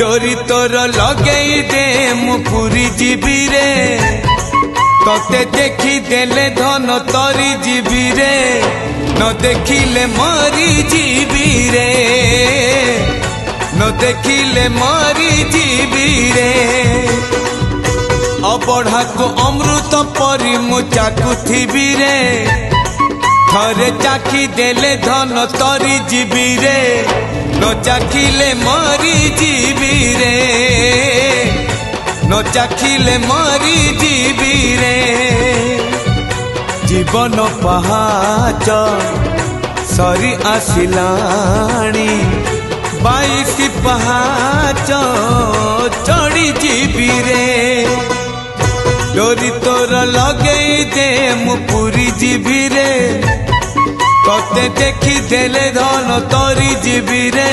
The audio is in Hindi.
डोरी तोर लगेई दे मु पुरी जीवी रे तोते देखी देले धन तरी जीवी रे न देखिले मरी जीवी रे न देखिले मरी जीवी रे अबढ़ा को अमृत परी मु चाकुथिबी रे थरे चाखी देले धन तरी जीवी रे न चाखिले मरी जीवी रे न चाखिले मरी जीवी रे जीवन पहाच सरी आसिलाणी 22 पहाच चढ़ी जीवी रे डोरी तोर लगेई दे मु पुरी जीवी रे तोते देखी देले धन तरी जीवी रे